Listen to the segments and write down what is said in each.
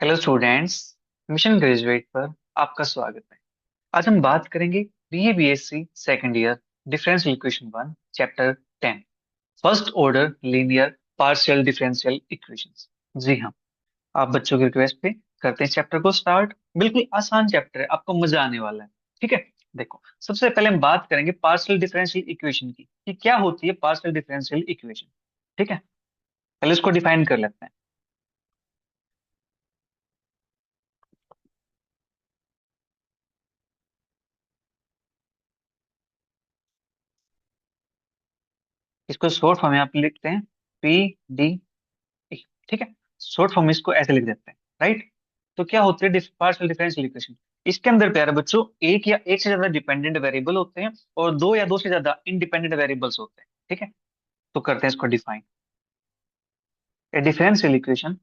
Hello students. Mission graduate पर आपका स्वागत है। आज हम बात करेंगे BA BSc second year differential equation one chapter 10 first order linear partial differential equations. जी हाँ, आप बच्चों की रिक्वेस्ट पे करते हैं चैप्टर को स्टार्ट। बिल्कुल आसान चैप्टर है, आपको मजा आने वाला है। ठीक है, देखो सबसे पहले हम बात करेंगे पार्शियल डिफरेंशियल इक्वेशन की कि क्या होती है पार्शियल डिफरेंशियल इक्वेशन। ठीक है, पहले इसको डिफाइन कर लेते हैं। इसको शॉर्ट फॉर्म में आप लिखते हैं पी डी। ठीक है, शॉर्ट फॉर्म में इसको ऐसे लिख देते हैं, राइट। तो क्या होती है पार्शियल डिफरेंशियल इक्वेशन। इसके अंदर प्यारे बच्चों एक या एक से ज्यादा डिपेंडेंट वेरिएबल होते हैं और दो या दो से ज्यादा इंडिपेंडेंट वेरिएबल्स होते हैं। ठीक है, तो करते हैं इसको define. A differential equation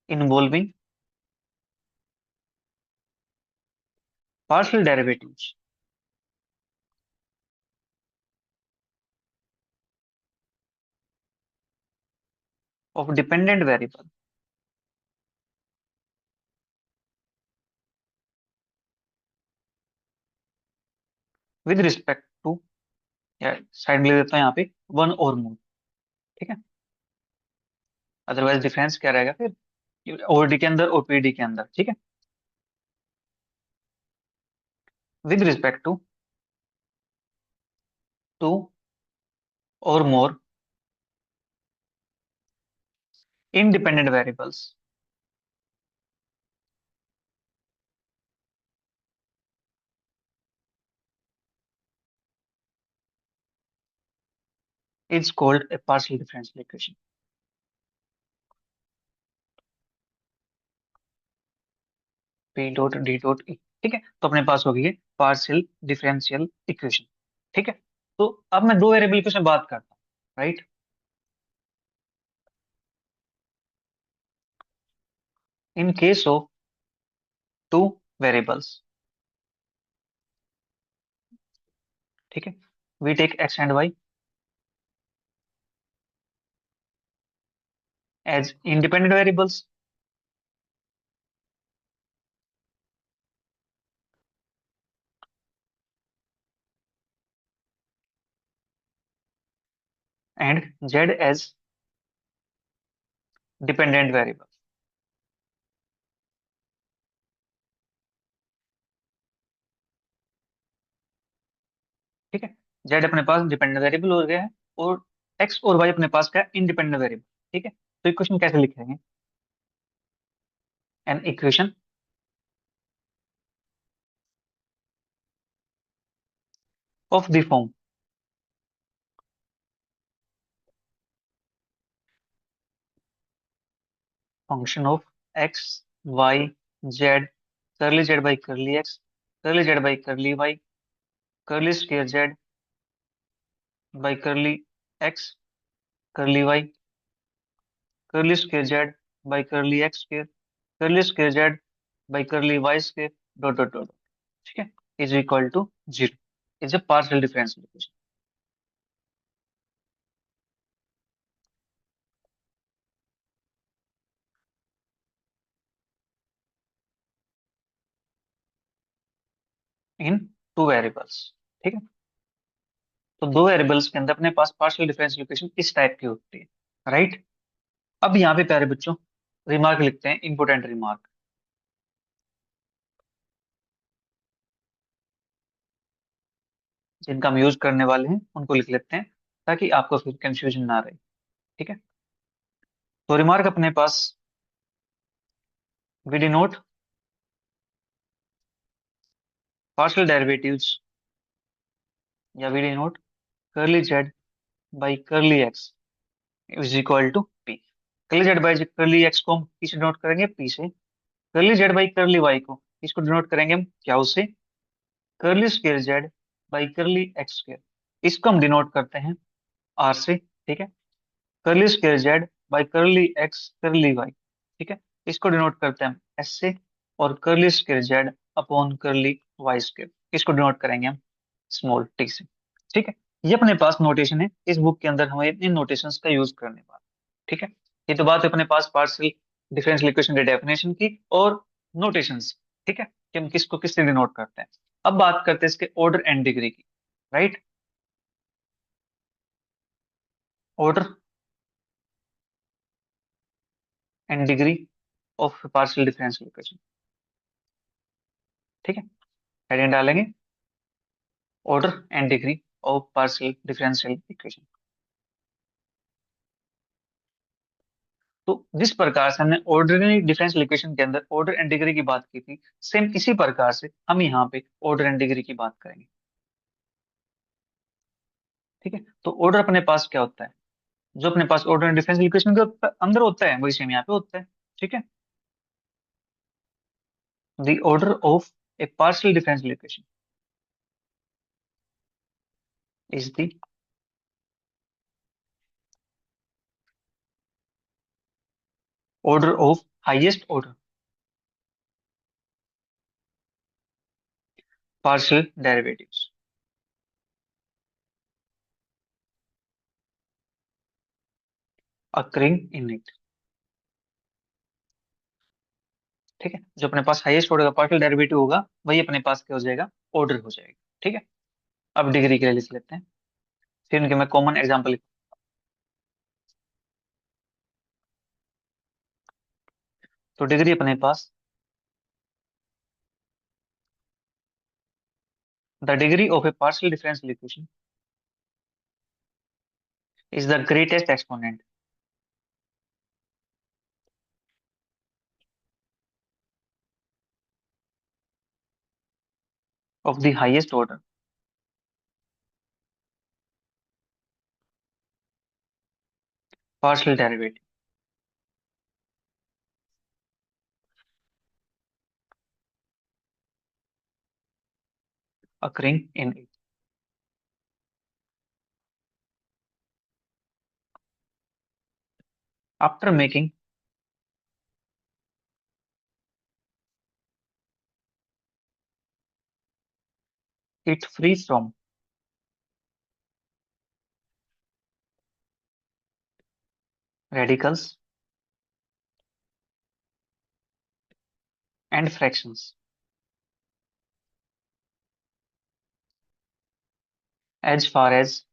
involving partial derivatives of dependent variable with respect to, या साइड में लिख देता हूँ यहाँ पे वन और मोर। ठीक है, अदरवाइज डिफरेंस क्या रहेगा फिर ओडी के अंदर और पीडी के अंदर। ठीक है, विद रिस्पेक्ट टू और मोर independent variables is called a partial differential equation। P dot D dot E. ठीक है, तो अपने पास हो गई है पार्शियल डिफरेंशियल इक्वेशन। ठीक है, तो अब मैं दो वेरिएबल की उसमें बात करता हूँ, right. In case of two variables, ठीक है, we take x and y as independent variables and z as dependent variable. ठीक है, जेड अपने पास डिपेंडेंट वेरिएबल हो गया है और एक्स और वाई अपने पास क्या है, इंडिपेंडेंट वेरिएबल। ठीक है, तो इक्वेशन कैसे लिखेंगे। An equation of the form function of x y z curly z by curly x curly z by curly y curly square z by curly x curly y curly square z by curly x square curly square z by curly y square dot dot dot. ठीक है, is equal to zero is a partial differential equation in two variables. ठीक है, तो दो variables के अंदर अपने पास partial differential equation इस टाइप की होती है, राइट। अब यहाँ पे प्यारे बच्चों रिमार्क लिखते हैं, इंपोर्टेंट रिमार्क जिनका हम यूज करने वाले हैं उनको लिख लेते हैं ताकि आपको फिर कंफ्यूजन ना रहे। ठीक है, तो रिमार्क अपने पास वी डिनोट पार्शियल डेरिवेटिव्स या we denote curly z by curly x is equal to p. Curly z by curly x को हम किसे डिनोट करेंगे, पी से। करली जेड बाई करली वाई को इसको डिनोट करेंगे हम क्या उसे, करली square z by curly x square. इसको हम डिनोट करते हैं आर से। ठीक है, करली square z by curly x curly Y. ठीक है, इसको डिनोट करते हैं हम एस से। और करली स्क्वेयर जेड अपॉन करली वाई स्क्वेयर इसको डिनोट करेंगे हम स्मॉल टी से। ठीक है, ये अपने पास नोटेशन है, इस बुक के अंदर हमें इन नोटेशंस का यूज करने वाला। ठीक है, ये तो बात है अपने पास पार्शियल डिफरेंशियल इक्वेशन के डेफिनेशन की और नोटेशंस। ठीक है, कि हम किसको किससे डिनोट करते हैं। अब बात करते हैं इसके ऑर्डर एंड डिग्री की। Right, order and degree of partial differential equation. ठीक है, हेडिंग डालेंगे order and degree of partial differential equation. तो जिस प्रकार से हमने ऑर्डिनरी डिफरेंशियल इक्वेशन के अंदर ऑर्डर एंड डिग्री की बात की थी, सेम इसी प्रकार से हम यहाँ पे ऑर्डर एंड डिग्री की बात करेंगे। ठीक है, तो ऑर्डर अपने पास क्या होता है, जो अपने पास ऑर्डर एंड डिफरेंशियल इक्वेशन के अंदर होता है वही सेम यहाँ पे होता है। ठीक है, the order of a partial differential equation is the order of highest order partial derivatives occurring in it। ठीक है, जो अपने पास हाईएस्ट ऑर्डर का पार्शियल डेरिवेटिव होगा वही अपने पास क्या हो जाएगा, ऑर्डर हो जाएगा। ठीक है, अब डिग्री के लिए लिख लेते हैं, फिर इनके मैं कॉमन एग्जांपल। तो डिग्री अपने पास, the degree of a partial differential equation is the greatest exponent of the highest order partial derivative occurring in it। After making it free from radicals and fractions as far as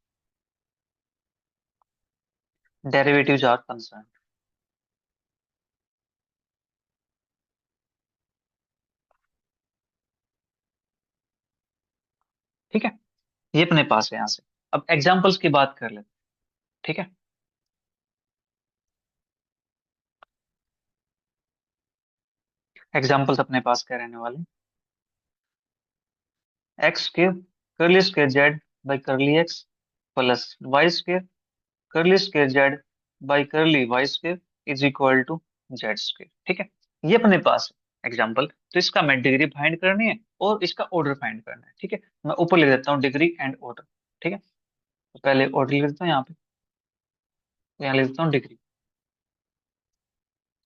derivatives are concerned। ठीक है, ये अपने पास है यहाँ से। अब examples की बात कर लेते हैं। ठीक है, एग्जांपल्स अपने पास क्या रहने वाले, एक्स स्क्र कर्ली स्क्र z by curly x plus y स्क्र कर्ली स्क्र जेड बाई कर्ली वाई स्क्र इज इक्वल टू जेड स्क्र। ठीक है, ये अपने पास है एग्जाम्पल। तो इसका मैं डिग्री फाइंड करनी है और इसका ऑर्डर फाइंड करना है। ठीक है, मैं ऊपर लिख देता हूँ डिग्री एंड ऑर्डर। ठीक है, तो पहले ऑर्डर लिख देता हूँ यहाँ पे, तो यहाँ लिख देता हूँ डिग्री।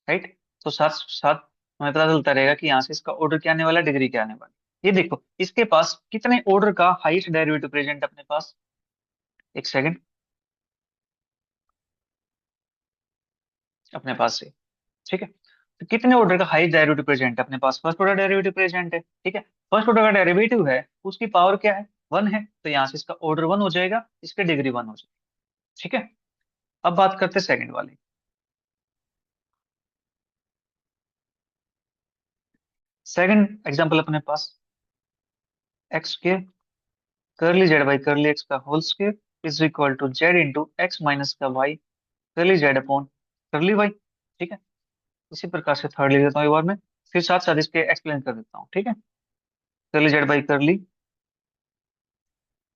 राइट, तो साथ साथ हमें पता चलता रहेगा कि यहाँ से इसका ऑर्डर क्या आने वाला है, डिग्री क्या आने वाली है। ये देखो इसके पास कितने ऑर्डर का हाईएस्ट डेरिवेटिव प्रेजेंट है अपने पास, एक सेकंड, अपने पास से। ठीक है, तो कितने ऑर्डर का हाईएस्ट डेरिवेटिव प्रेजेंट है अपने पास, फर्स्ट ऑर्डर डेरिवेटिव प्रेजेंट है। ठीक है, फर्स्ट ऑर्डर का डेरिवेटिव है, उसकी पावर क्या है, वन है, तो यहाँ से इसका ऑर्डर वन हो जाएगा, इसकी डिग्री वन हो जाएगी। ठीक है, अब बात करते हैं सेकंड वाले। सेकंड एग्जांपल अपने पास, x square curly z by curly x का whole square is equal to z into x minus का y curly z upon curly y. ठीक है, इसी प्रकार से थर्ड लिख देता हूँ एक बार में, फिर साथ साथ इसके एक्सप्लेन कर देता हूँ। ठीक है, curly z by curly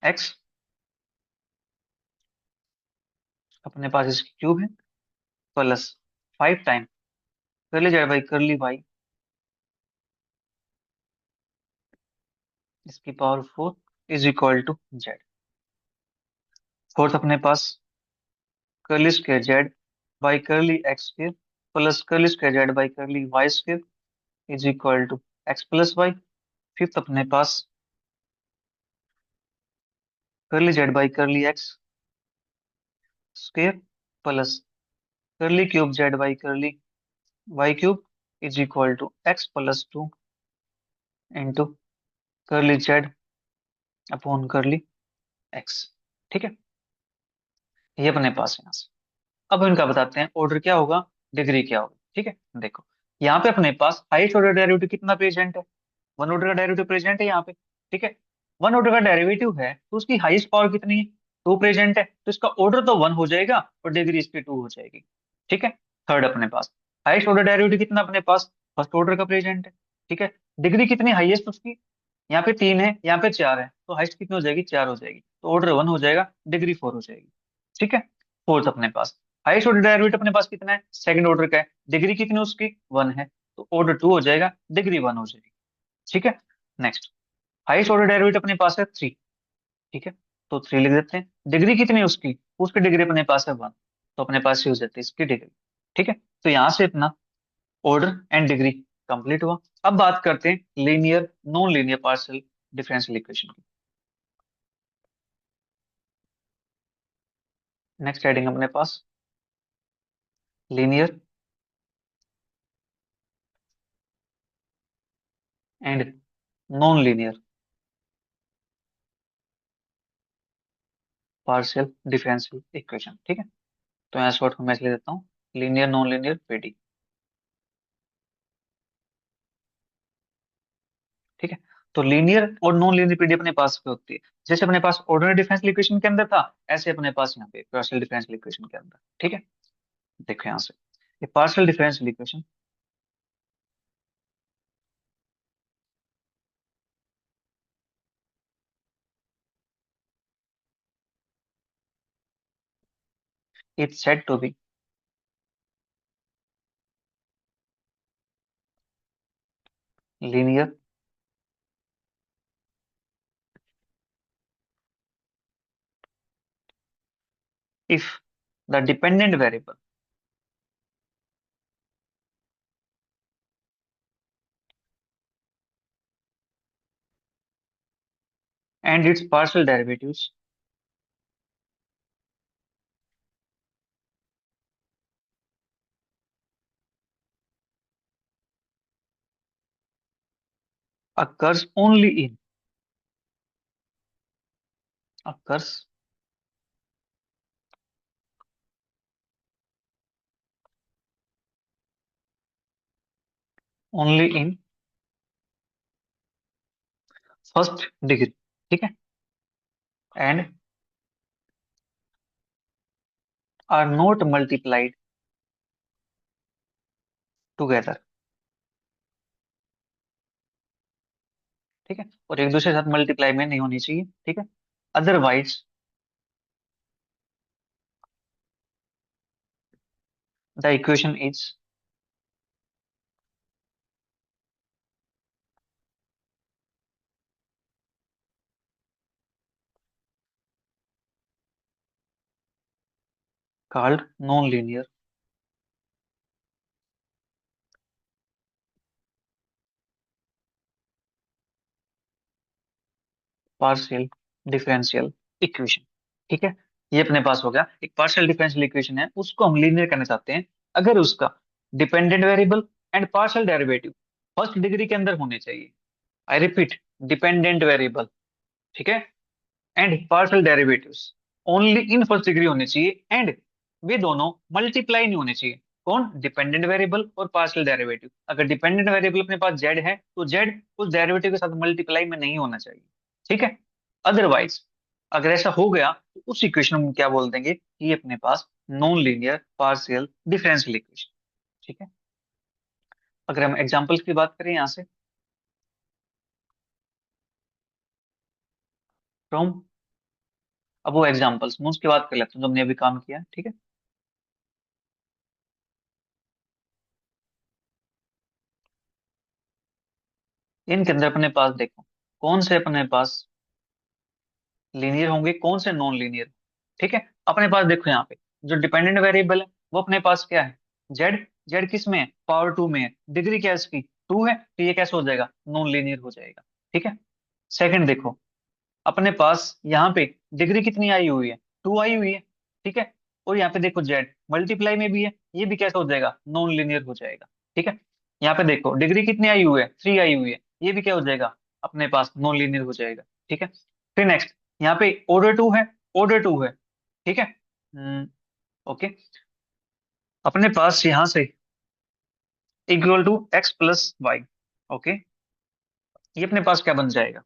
x अपने पास इसकी क्यूब है plus five time curly z by curly y इसकी power four is equal to z. Fourth अपने पास curly square z by curly x square plus curly square z by curly y square is equal to x plus y. Fifth अपने पास curly z by curly x square plus curly cube z by curly y cube is equal to x plus two into curly z upon curly x. ठीक है, ये अपने पास है यहाँ से। अब इनका बताते हैं ऑर्डर क्या होगा, डिग्री क्या होगी। ठीक है, देखो यहाँ पे अपने पास हाईएस्ट ऑर्डर डेरिवेटिव कितना प्रेजेंट है, वन ऑर्डर का डेरिवेटिव प्रेजेंट है यहाँ पे। ठीक है, वन ऑर्डर का डेरिवेटिव है तो उसकी हाईएस्ट पावर कितनी है, टू प्रेजेंट है, तो इसका ऑर्डर तो वन हो जाएगा और डिग्री इसकी टू हो जाएगी। ठीक है, थर्ड अपने पास हाईएस्ट ऑर्डर डेरिवेटिव कितना अपने पास, फर्स्ट ऑर्डर का प्रेजेंट है। ठीक है, डिग्री कितनी हाईएस्ट उसकी, यहाँ पे तीन है यहाँ पे चार है, तो हाईएस्ट कितनी हो जाएगी, चार हो जाएगी, तो ऑर्डर वन हो जाएगा, डिग्री फोर हो जाएगी। ठीक है, फोर्थ अपने पास हाईएस्ट ऑर्डर डेरिवेटिव अपने पास कितना है, सेकंड ऑर्डर का है, डिग्री कितनी है उसकी, वन है, तो ऑर्डर टू हो जाएगा, डिग्री वन हो जाएगी। ठीक है, नेक्स्ट हाईएस्ट ऑर्डर डेरिवेटिव अपने पास है थ्री। ठीक है, तो थ्री लिख देते हैं, डिग्री कितनी है उसकी, उसकी डिग्री अपने पास है वन, तो अपने पास ये हो जाती है इसकी डिग्री। ठीक है, तो यहाँ से अपना ऑर्डर एंड डिग्री कंप्लीट हुआ। अब बात करते हैं linear non linear partial differential equation की। नेक्स्ट हेडिंग अपने पास linear and non linear partial differential equation. ठीक है, तो यहाँ शॉर्ट फॉर्म में इसलिए देता हूँ लीनियर नॉन लीनियर पीडी। ठीक है, तो लीनियर और नॉन लीनियर पीडी अपने पास क्या होती है, जैसे अपने पास ऑर्डिनरी डिफरेंशियल इक्वेशन के अंदर था, ऐसे अपने पास यहाँ पे पार्शियल डिफरेंशियल इक्वेशन के अंदर। ठीक है, देखो यहाँ से ये partial differential equation, it's said to be linear if the dependent variable and its partial derivatives occurs occurs only in first degree। ठीक है, and are not multiplied together। ठीक है, और एक दूसरे के साथ मल्टीप्लाई में नहीं होनी चाहिए। ठीक है, otherwise the equation is called non linear partial differential equation. ठीक है, ये अपने पास हो गया एक पार्शियल डिफरेंशियल इक्वेशन है, उसको हम लीनियर करना चाहते हैं अगर उसका dependent variable and partial derivative first degree के अंदर होने चाहिए। आई रिपीट, डिपेंडेंट वेरिएबल, ठीक है, and partial derivatives only in first degree होने चाहिए, एंड वे दोनों मल्टीप्लाई नहीं होने चाहिए। कौन, डिपेंडेंट वेरिएबल और पार्शियल डेरिवेटिव। अगर डिपेंडेंट वेरिएबल अपने पास जेड है तो जेड उस डेरिवेटिव के साथ मल्टीप्लाई में नहीं होना चाहिए। ठीक है, अदरवाइज अगर ऐसा हो गया तो उस इक्वेशन में क्या बोल देंगे कि ये अपने पास non linear partial differential equation. ठीक है, अगर हम एग्जांपल्स की बात करें यहाँ से, फ्रॉम, अब वो एग्जांपल्स मैं उसकी बात कर लेता हूँ जो हमने अभी काम किया। ठीक है, इनके अंदर अपने पास देखो कौन से अपने पास लीनियर होंगे कौन से नॉन लीनियर। ठीक है, अपने पास देखो यहाँ पे जो डिपेंडेंट वेरिएबल है वो अपने पास क्या है, जेड। जेड किस में है, पावर टू में है, डिग्री क्या है इसकी, टू है, तो ये कैसे हो जाएगा, नॉन लीनियर हो जाएगा। ठीक है, सेकंड देखो अपने पास यहाँ पे डिग्री कितनी आई हुई है, 2 आई हुई है, ठीक है। और यहाँ पे देखो जेड मल्टीप्लाई में भी है, ये भी कैसा हो जाएगा, नॉन लीनियर हो जाएगा, ठीक है। यहाँ पे देखो डिग्री कितनी आई हुई है, 3 आई हुई है, ये भी क्या हो जाएगा, अपने पास नॉन लीनियर हो जाएगा, ठीक है। फिर नेक्स्ट यहाँ पे ऑर्डर 2 है, ऑर्डर 2 है, ठीक है। ओके, अपने पास यहाँ से equal to x plus y, okay, ये अपने पास क्या बन जाएगा,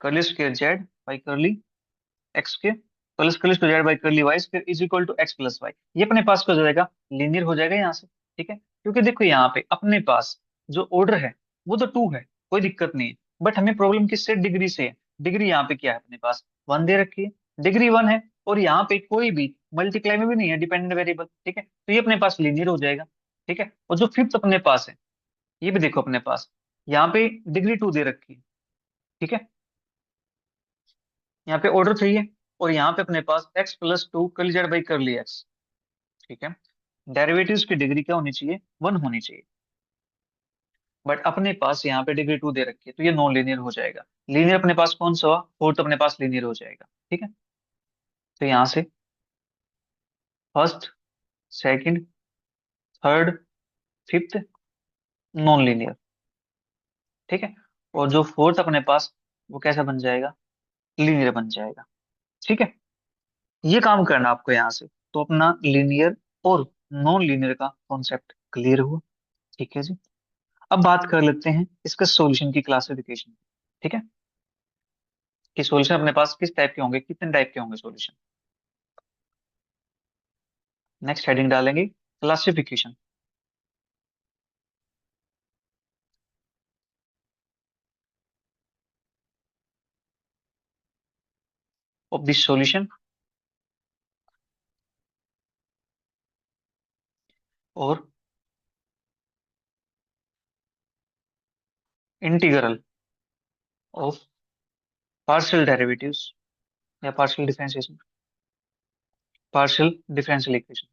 curly square z by curly x के plus curly square z by curly y square is equal to x plus y, ये अपने पास क्या हो जाएगा, लीनियर हो जाएगा यहाँ से, ठीक है। क्योंकि देखो यहाँ पे अपने पास जो ऑर्डर है वो तो 2 है, कोई दिक्कत नहीं है, बट हमें प्रॉब्लम किससे, डिग्री से है। डिग्री यहाँ पे क्या है अपने पास, 1 दे रखी है, डिग्री 1 है, और यहाँ पे कोई भी मल्टीप्लाई में भी नहीं है डिपेंडेंट वेरिएबल, ठीक है, तो ये अपने पास लीनियर हो जाएगा, ठीक है। और जो फिफ्थ अपने पास है, ये भी देखो अपने पास यहाँ पे डिग्री 2 दे रखी है, ठीक है, यहाँ पे ऑर्डर 3 है, और यहाँ पे अपने पास x plus 2 curly z by curly x, ठीक है। डेरिवेटिव्स की डिग्री क्या होनी चाहिए, 1 होनी चाहिए, बट अपने पास यहाँ पे डिग्री 2 दे रखी है, तो ये नॉन लीनियर हो जाएगा। लीनियर अपने पास कौन सा हुआ, फोर्थ अपने पास लीनियर हो जाएगा, ठीक है। तो यहाँ से first, second, third, fifth non linear, ठीक है। और जो फोर्थ अपने पास, वो कैसा बन जाएगा, लीनियर बन जाएगा, ठीक है। ये काम करना आपको यहाँ से, तो अपना लीनियर और नॉन लीनियर का कॉन्सेप्ट क्लियर हुआ, ठीक है जी। अब बात कर लेते हैं इसका सॉल्यूशन की क्लासिफिकेशन, ठीक है, कि सॉल्यूशन अपने पास किस टाइप के होंगे, कितने टाइप के होंगे सॉल्यूशन। नेक्स्ट हेडिंग डालेंगे क्लासिफिकेशन ऑफ दिस सॉल्यूशन और इंटीग्रल ऑफ पार्शियल डेरिवेटिव्स या partial differentiation, partial differential equation.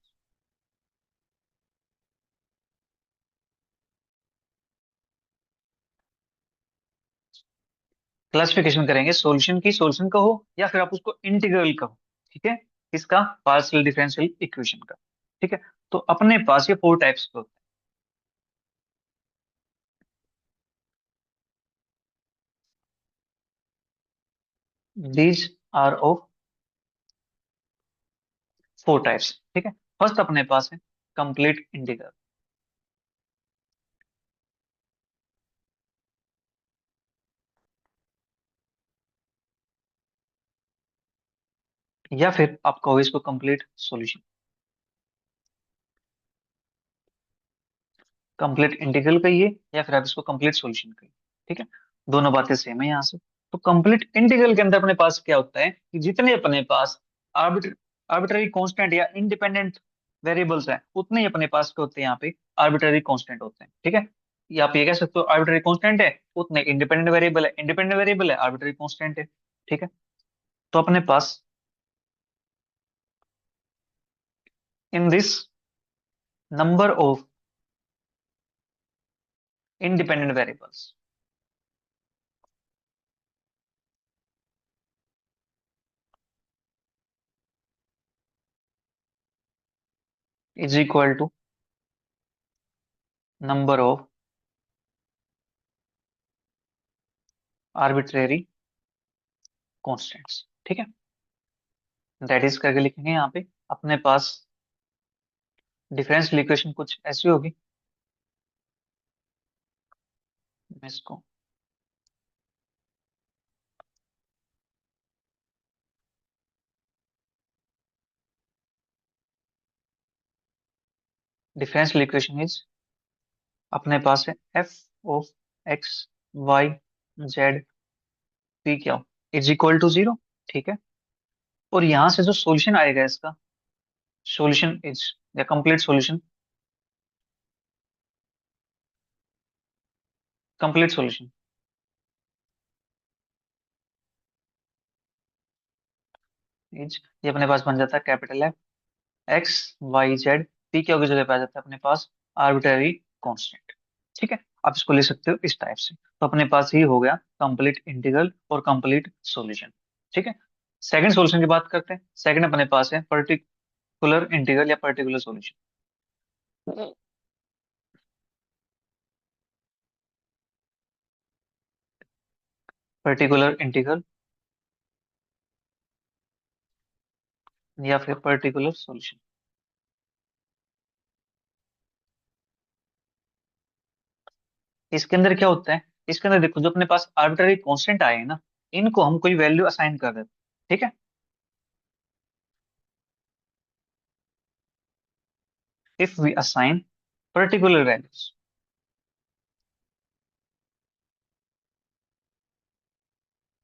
Classification करेंगे सॉल्यूशन की, सॉल्यूशन कहो या फिर आप उसको इंटीग्रल कहो, ठीक है, इसका पार्शियल डिफरेंशियल इक्वेशन का, ठीक है। तो अपने पास ये 4 टाइप्स के होते हैं, दीज आर ऑफ 4 टाइप्स, ठीक है। फर्स्ट अपने पास है कंप्लीट इंटीग्रल, या फिर आप कहो इसको कंप्लीट सॉल्यूशन, कंप्लीट इंटीग्रल कहिए या फिर आप इसको कंप्लीट सॉल्यूशन कहिए, ठीक है, दोनों बातें सेम है यहाँ से। तो कंप्लीट इंटीग्रल के अंदर अपने पास क्या होता है कि जितने अपने पास आर्बिट्ररी कांस्टेंट या इंडिपेंडेंट वेरिएबल्स हैं, उतने ही अपने पास क्या होते हैं, यहाँ पे आर्बिट्ररी कांस्टेंट होते हैं, ठीक है। या आप ये कह सकते हो आर्बिट्ररी कांस्टेंट है, उतने इंडिपेंडेंट वेरिएबल है, इंडिपेंडेंट वेरिएबल है आर्बिट्ररी कांस्टेंट है, ठीक है। तो अपने पास in this number of independent variables is equal to number of arbitrary constants, ठीक है। दैट इज करके लिखेंगे यहाँ पे अपने पास डिफरेंशियल इक्वेशन कुछ ऐसी होगी, मैं इसको डिफरेंशियल इक्वेशन इज, अपने पास है f of x y z p क्या इज इक्वल टू 0, ठीक है। और यहां से जो सॉल्यूशन आएगा इसका, सॉल्यूशन इज या complete solution, complete solution is, ये अपने पास बन जाता है capital f x y z p क्या की जगह पे आ जाता है अपने पास आर्बिट्ररी कांस्टेंट, ठीक है। आप इसको ले सकते हो इस टाइप से। तो अपने पास ही हो गया कंप्लीट इंटीग्रल और कंप्लीट सॉल्यूशन। ठीक है। सेकंड सॉल्यूशन की बात करते हैं। सेकंड अपने पास है पर्टिकुलर इंटीग्रल या पर्टिकुलर सॉल्यूशन। पर्टिकुलर इंटीग्रल या फिर पर्टिकुलर सॉल्यूशन। इसके अंदर क्या होता है, इसके अंदर देखो जो अपने पास आर्बिट्ररी कांस्टेंट आए हैं ना, इनको हम कोई वैल्यू असाइन कर देते हैं। ठीक है। If we assign particular values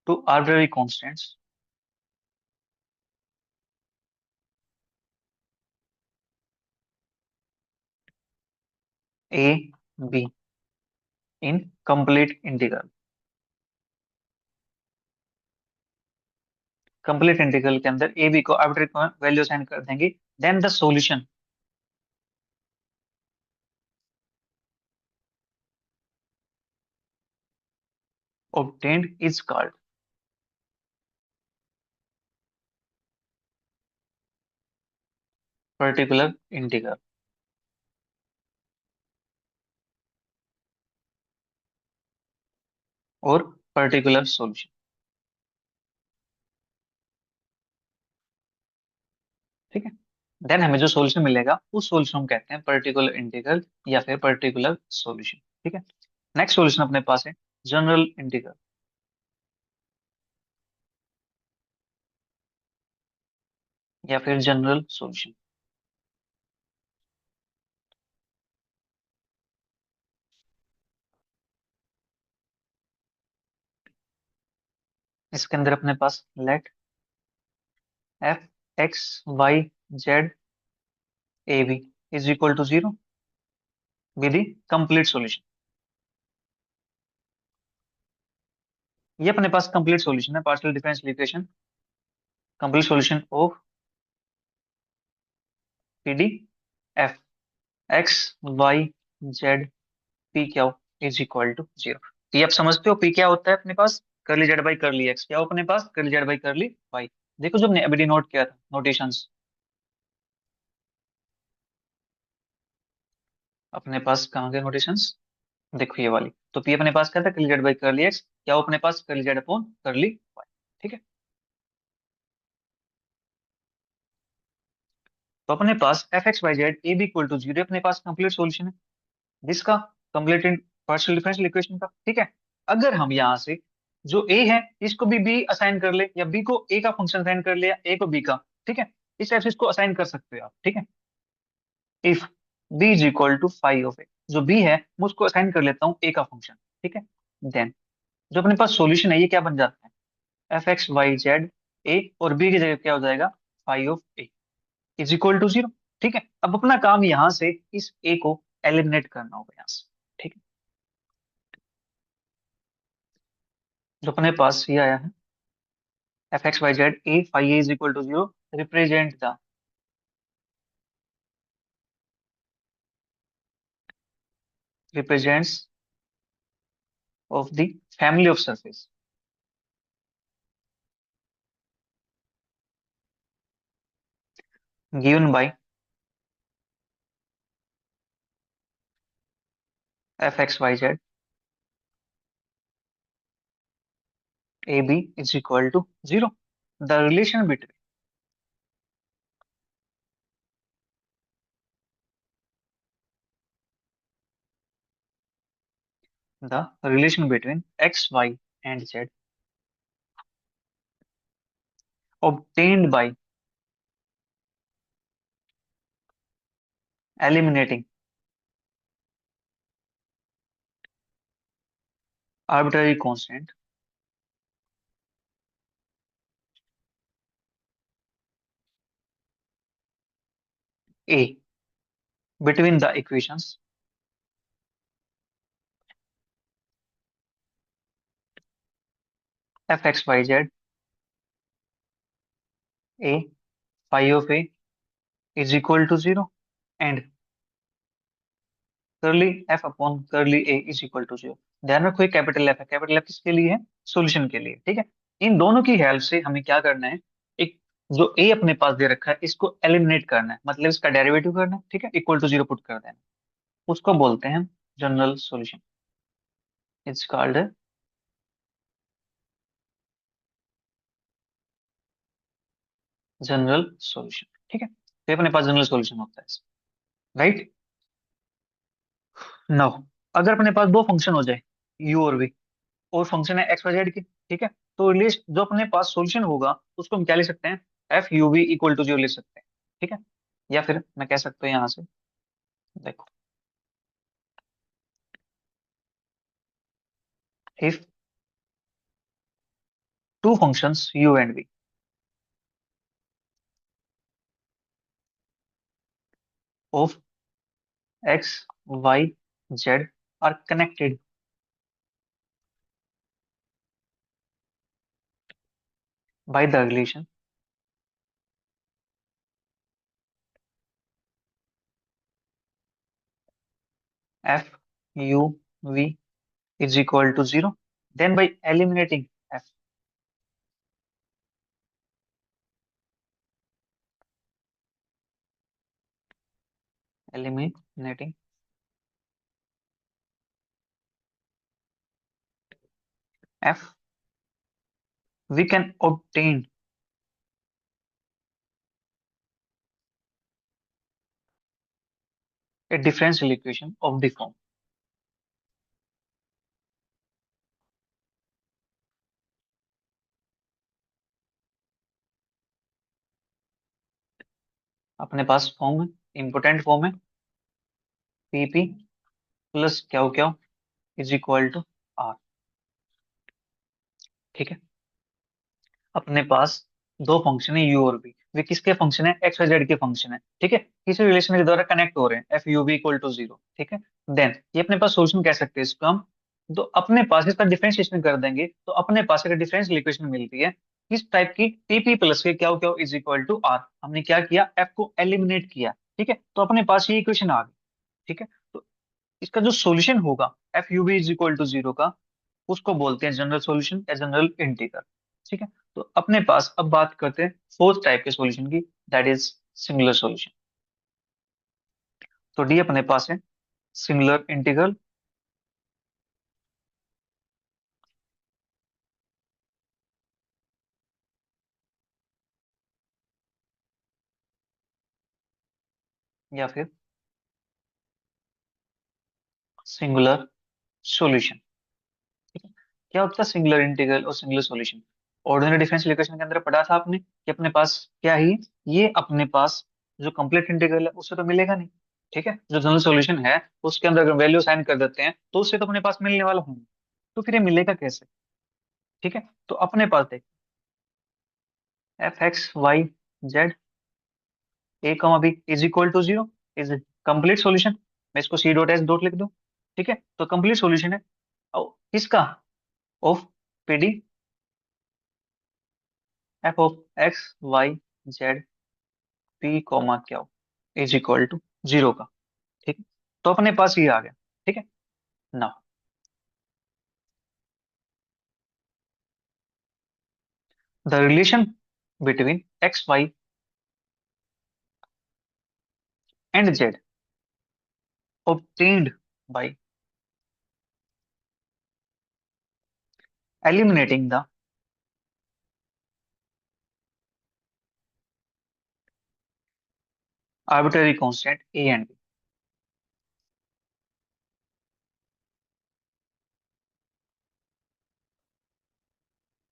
to arbitrary constants a b in complete integral, complete integral के अंदर ए बी को आर्बिट्ररी वैल्यू असाइन कर देंगे, then the solution obtained is called particular integral और पर्टिकुलर सॉल्यूशन। ठीक है। देन हमें जो सॉल्यूशन मिलेगा उस सॉल्यूशन हम कहते हैं पर्टिकुलर इंटीग्रल या फिर पर्टिकुलर सॉल्यूशन। ठीक है। नेक्स्ट सॉल्यूशन अपने पास है जनरल इंटीग्रल या फिर जनरल सॉल्यूशन। इसके अंदर अपने पास let f x y z a b is equal to zero with the complete solution. ये अपने पास कंप्लीट सॉल्यूशन है partial differential equation, complete solution of P D F x y z p क्या हो इज इक्वल टू जीरो। तो ये आप समझते हो पी क्या होता है अपने पास, करली जेड बाई करली एक्स क्या हो अपने पास, करली जेड बाई करली वाई। देखो जो हमने अभी नोट किया था नोटेशंस, अपने पास कहाँ गए नोटेशंस, देखो ये वाली। तो पी अपने पास क्या था, करली जेड बाई करली एक्स क्या हो अपने पास, करली जेड अपॉन करली वाई। ठीक है। तो अपने पास f x y z a b equal to zero अपने पास कंप्लीट सॉल्यूशन है जिसका, कंप्लीट पार्शियल डिफरेंशियल इक्वेशन का। ठीक है। अगर हम यहाँ से जो ए है इसको भी बी असाइन कर ले, या बी को ए का फंक्शन असाइन कर ले, या ए को बी का। ठीक है। इस टाइप से इसको असाइन कर सकते हो आप। ठीक है। If b is equal to five of a, जो बी है मैं उसको असाइन कर लेता हूँ ए का फंक्शन। ठीक है। देन जो अपने पास सॉल्यूशन है ये क्या बन जाता है, f x y z a, और बी की जगह क्या हो जाएगा, five of a is equal to zero. ठीक है। अब अपना काम यहाँ से इस ए को एलिमिनेट करना होगा यहाँ से। ठीक है। जो अपने पास ये आया है f x y z a five a is equal to zero represent the represents of the family of surface given by f x y z a b is equal to zero. The relation between x y and z obtained by eliminating arbitrary constant a between the equations f x y z a phi of a is equal to zero and curly f upon curly a is equal to 0। ध्यान रखो ये capital f है, capital f किसके लिए है? Solution के लिए, ठीक है। इन दोनों की हेल्प से हमें क्या करना है, एक जो ए अपने पास दे रखा है इसको एलिमिनेट करना है, मतलब इसका डेरिवेटिव करना है, ठीक है, इक्वल टू 0 पुट कर देना, उसको बोलते हैं general solution. It's called general solution, ठीक है। तो ये अपने पास जनरल सॉल्यूशन होता है, राइट। नाउ अगर अपने पास दो फंक्शन हो जाए, यू और वी, और फंक्शन है एक्स वाई जेड की, ठीक है, तो रिलेशन जो अपने पास सॉल्यूशन होगा उसको हम क्या लिख सकते हैं? F u v equal to 0 लिख सकते हैं, ठीक है। या फिर मैं कह सकता हूँ यहाँ से, देखो, if two functions u and v of x y z are connected by the relation f u v is equal to 0, then by eliminating f, eliminating f, we can obtain a differential equation of the form। अपने पास form है, important form है, p p plus q q is equal to r, ठीक है। अपने पास दो function है you और बी, वे किसके फंक्शन है? एक्स वाई जेड के फंक्शन है, ठीक है, किसी रिलेशन के द्वारा कनेक्ट हो रहे हैं, f u b equal to 0, ठीक है। देन ये अपने पास सॉल्यूशन कह सकते हैं इसको हम, तो अपने पास इसका डिफरेंशिएशन कर देंगे तो अपने पास एक डिफरेंशियल इक्वेशन मिलती है किस टाइप की? टीपी प्लस के क्या क्या इज इक्वल टू आर। हमने क्या किया? एफ को एलिमिनेट किया, ठीक है, तो अपने पास ये इक्वेशन आ गई, ठीक है। तो इसका जो सॉल्यूशन होगा f u b is equal to 0 का, उसको बोलते हैं जनरल सॉल्यूशन या जनरल इंटीग्रल, ठीक है। तो अपने पास अब बात करते हैं फोर्थ टाइप के सॉल्यूशन की, दैट इज सिंगुलर सॉल्यूशन। तो डी अपने पास है सिंगुलर इंटीग्रल, या फिर सिंगुलर सॉल्यूशन, ठीक है। क्या होता है सिंगुलर इंटीग्रल और singular solution? Ordinary differential equation के अंदर पढ़ा था आपने कि अपने पास क्या ही, ये अपने पास जो कंप्लीट इंटीग्रल है उससे तो मिलेगा नहीं, ठीक है। जो जनरल सॉल्यूशन है उसके अंदर अगर वैल्यू साइन कर देते हैं तो उससे तो अपने पास मिलने वाला है, तो फिर ये मिलेगा कैसे? ठीक है, तो अपने पास देख, f x y z a comma b is equal to 0 is complete solution. मैं इसको सी डॉट एस डॉट लिख दूं, ठीक है, तो कंप्लीट सॉल्यूशन है किसका? Of PD f of x y z p comma q is equal to 0 का, ठीक है। तो अपने पास ये आ गया, ठीक है। Now the relation between x y and z obtained by eliminating the arbitrary constant a and b।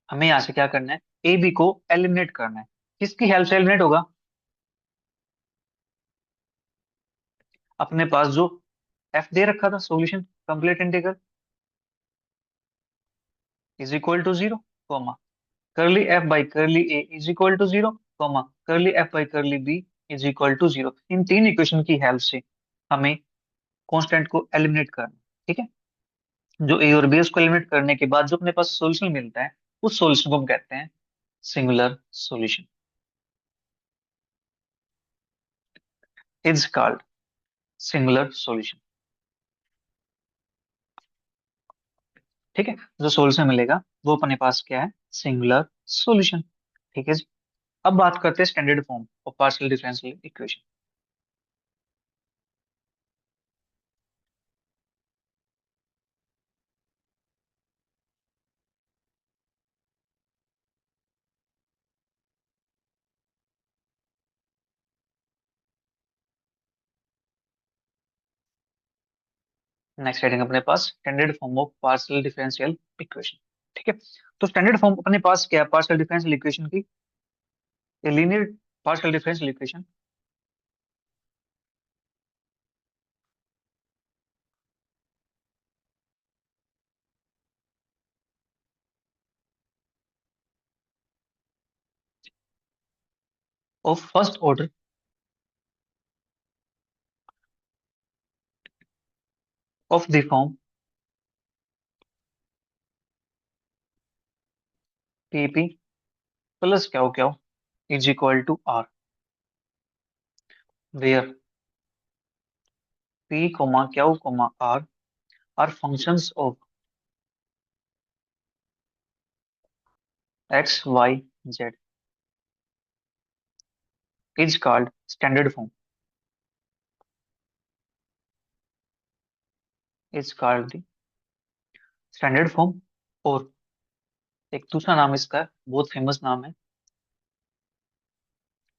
हमें यहाँ से क्या करना है? ए बी को एलिमिनेट करना है। किसकी हेल्प से एलिमिनेट होगा? अपने पास जो एफ दे रखा था solution complete integral is equal to 0, comma curly f by curly a is equal to 0, comma curly f by curly b is equal to 0। इन तीन इक्वेशन की हेल्प से हमें कांस्टेंट को एलिमिनेट करना है, ठीक है। जो ए और बी है उसको एलिमिनेट करने के बाद जो अपने पास सॉल्यूशन मिलता है उस सॉल्यूशन को हम कहते हैं singular solution, is called singular solution. ठीक है, जो सोल्यूशन मिलेगा वो अपने पास क्या है, सिंगुलर सॉल्यूशन। ठीक है जी। अब बात करते हैं standard form of partial differential equation. Next heading अपने पास standard form of partial differential equation. ठीक है, तो स्टैंडर्ड फॉर्म अपने पास क्या है पार्शियल डिफरेंशियल इक्वेशन की, linear partial differential equation of first order of the form p p plus क्या हो is equal to r, where p comma q comma r functions of x y z is called standard form, is called the standard form. और एक दूसरा नाम इसका है, बहुत famous नाम है,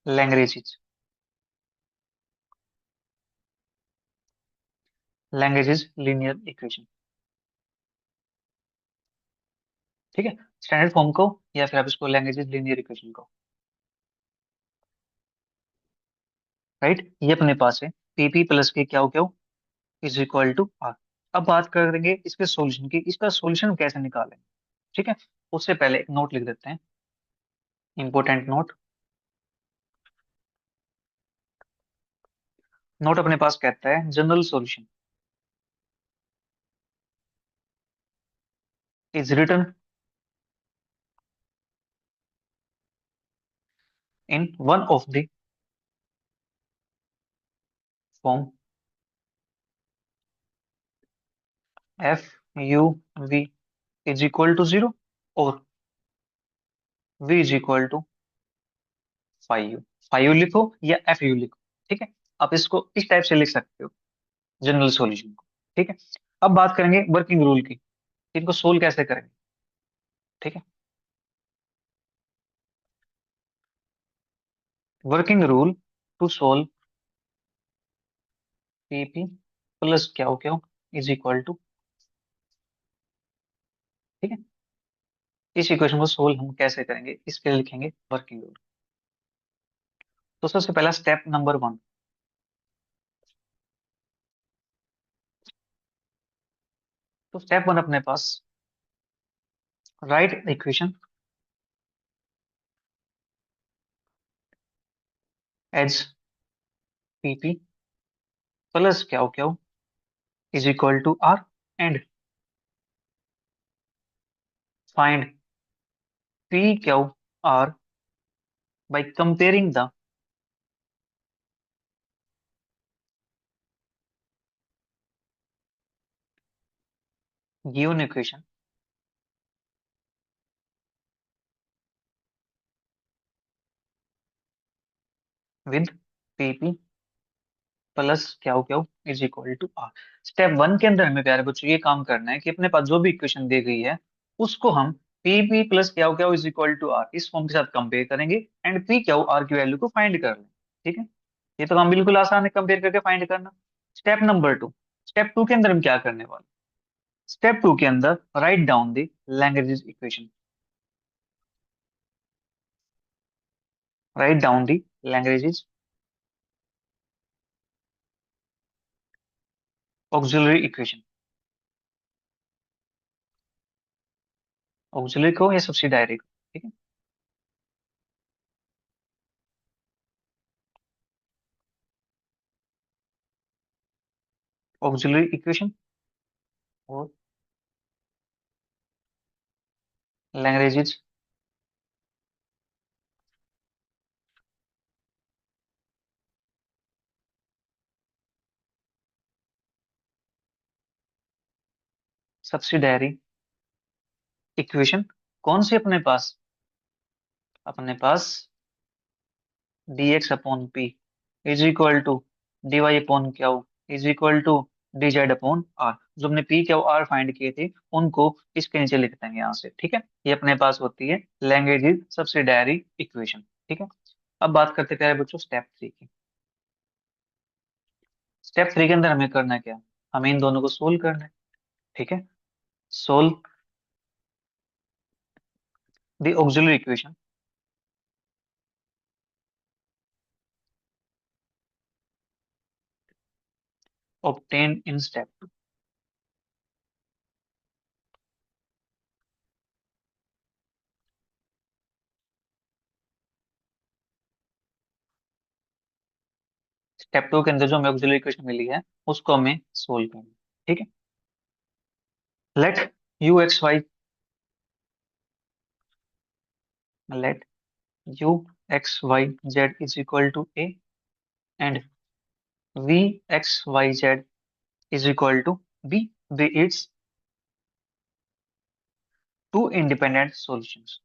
लैंग्रेजेस, लैंग्वेजेस लीनियर इक्वेशन। ठीक है, स्टैंडर्ड फॉर्म को या फिर आप इसको लैंग्वेजेस लीनियर इक्वेशन को, राइट, ये अपने पास है पीपी प्लस के क्या हो इज इक्वल टू आर। अब बात करेंगे इसके सॉल्यूशन की, इसका सॉल्यूशन कैसे निकालें। ठीक है, उससे पहले एक नोट लिख देते हैं, इंपॉर्टेंट नोट। नोट अपने पास कहता है general solution is written in one of the form f u v is equal to zero और v is equal to five, five लिखो या एफ यू लिखो। ठीक है, आप इसको इस टाइप से लिख सकते हो जनरल सॉल्यूशन को। ठीक है, अब बात करेंगे वर्किंग रूल की, इनको सोल्व कैसे करेंगे। ठीक है, working rule to solve p p plus क्या इज इक्वल टू, ठीक है, इस इक्वेशन को सोल्व हम कैसे करेंगे इसके लिए लिखेंगे वर्किंग रूल। तो सबसे पहला स्टेप नंबर वन, तो स्टेप वन अपने पास write equation as p p plus क्या is equal to r and find p q r by comparing the given equation with p p plus क्या is equal to r. Step one के अंदर हमें प्यारे बच्चों ये काम करना है कि अपने पास जो भी इक्वेशन दी गई है उसको हम पी पी प्लस क्या इज इक्वल टू आर इस फॉर्म के साथ कंपेयर करेंगे एंड पी क्यू आर की वैल्यू को फाइंड कर लें। ठीक है, ये तो काम बिल्कुल आसान है कंपेयर करके फाइंड करना। Step number two, step two के अंदर हम क्या करने वाले, स्टेप टू के अंदर write down the languages equation, write down the languages auxiliary equation, auxiliary को या सब्सिडायरी को। ठीक है, ऑक्सिलरी इक्वेशन और लैंग्वेजेस सब्सिडायरी इक्वेशन कौन सी अपने पास dx upon p is equal to dy upon q is equal to dz upon r. जो हमने पी क्यू आर फाइंड किए थे उनको इसके नीचे लिख देंगे यहाँ से, ठीक है। ये अपने पास होती है लैग्रेंज सब्सिडायरी इक्वेशन, ठीक है। अब बात करते हैं प्यारे बच्चों स्टेप 3 की। स्टेप 3 के अंदर हमें करना है क्या, हमें इन दोनों को सोल्व करना है, ठीक है। Solve the auxiliary equation obtained in step 2। Step 2 के अंदर जो हमें ऑक्सिलरी इक्वेशन मिली है उसको हमें सोल्व करना है, ठीक है। Let u x y let u x y z is equal to a and v x y z is equal to b with its two independent solutions।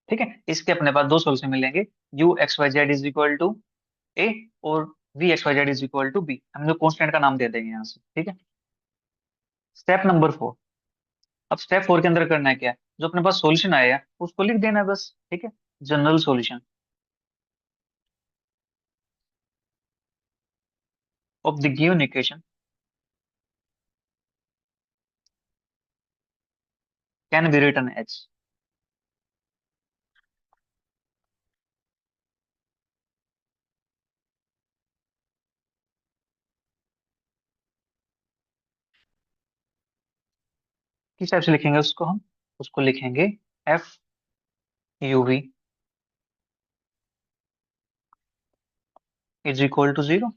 ठीक है, इसके अपने पास दो सोल्यूशन मिलेंगे, u x y z is equal to a और v x y z is equal to b। हम लोग constant का नाम दे देंगे यहाँ से, ठीक है। Step number 4। अब स्टेप 4 के अंदर करना है क्या, जो अपने पास सॉल्यूशन आया है उसको लिख देना है बस, ठीक है। General solution of the given equation can be written as. किस टाइप से लिखेंगे उसको हम, उसको लिखेंगे f u v is equal to zero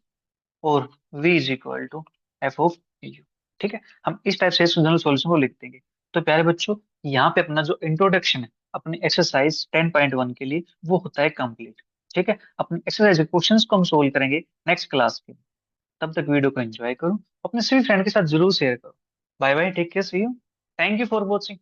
और v is equal to f of u, ठीक है। हम इस टाइप से इस जनरल सॉल्यूशन को लिख देंगे। तो प्यारे बच्चों, यहाँ पे अपना जो इंट्रोडक्शन है अपनी एक्सरसाइज 10.1 के लिए वो होता है कंप्लीट, ठीक है। अपनी एक्सरसाइज के क्वेश्चंस को हम सोल्व करेंगे नेक्स्ट क्लास के। तब तक वीडियो को एंजॉय करो, अपने सभी फ्रेंड के साथ जरूर शेयर करो। Bye bye, take care, see you, thank you for watching.